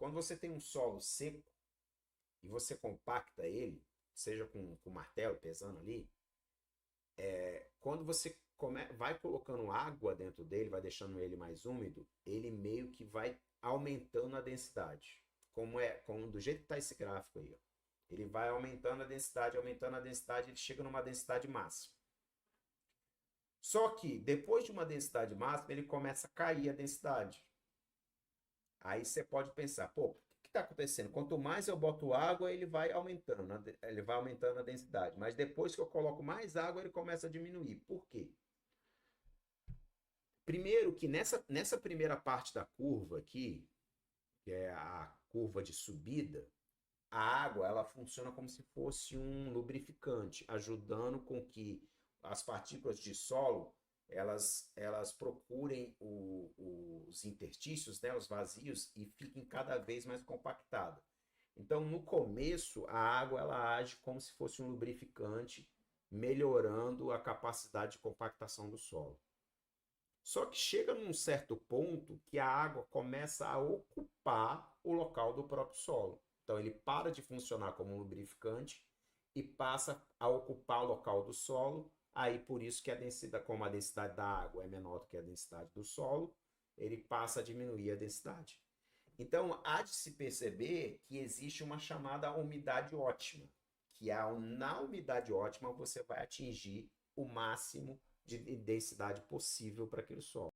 Quando você tem um solo seco e você compacta ele, seja com martelo pesando ali, quando você vai colocando água dentro dele, vai deixando ele mais úmido, ele meio que vai aumentando a densidade. Como do jeito que está esse gráfico aí, ó. Ele vai aumentando a densidade, ele chega numa densidade máxima. Só que depois de uma densidade máxima, ele começa a cair a densidade. Aí você pode pensar, pô, o que está acontecendo? Quanto mais eu boto água, ele vai aumentando a densidade. Mas depois que eu coloco mais água, ele começa a diminuir. Por quê? Primeiro que nessa primeira parte da curva aqui, que é a curva de subida, a água ela funciona como se fosse um lubrificante, ajudando com que as partículas de solo elas procurem os interstícios, né, os vazios, e fiquem cada vez mais compactadas. Então, no começo, a água ela age como se fosse um lubrificante, melhorando a capacidade de compactação do solo. Só que chega num certo ponto que a água começa a ocupar o local do próprio solo. Então ele para de funcionar como um lubrificante e passa a ocupar o local do solo. Aí por isso que a densidade, como a densidade da água é menor do que a densidade do solo, ele passa a diminuir a densidade. Então há de se perceber que existe uma chamada umidade ótima, que na umidade ótima você vai atingir o máximo de densidade possível para aquele solo.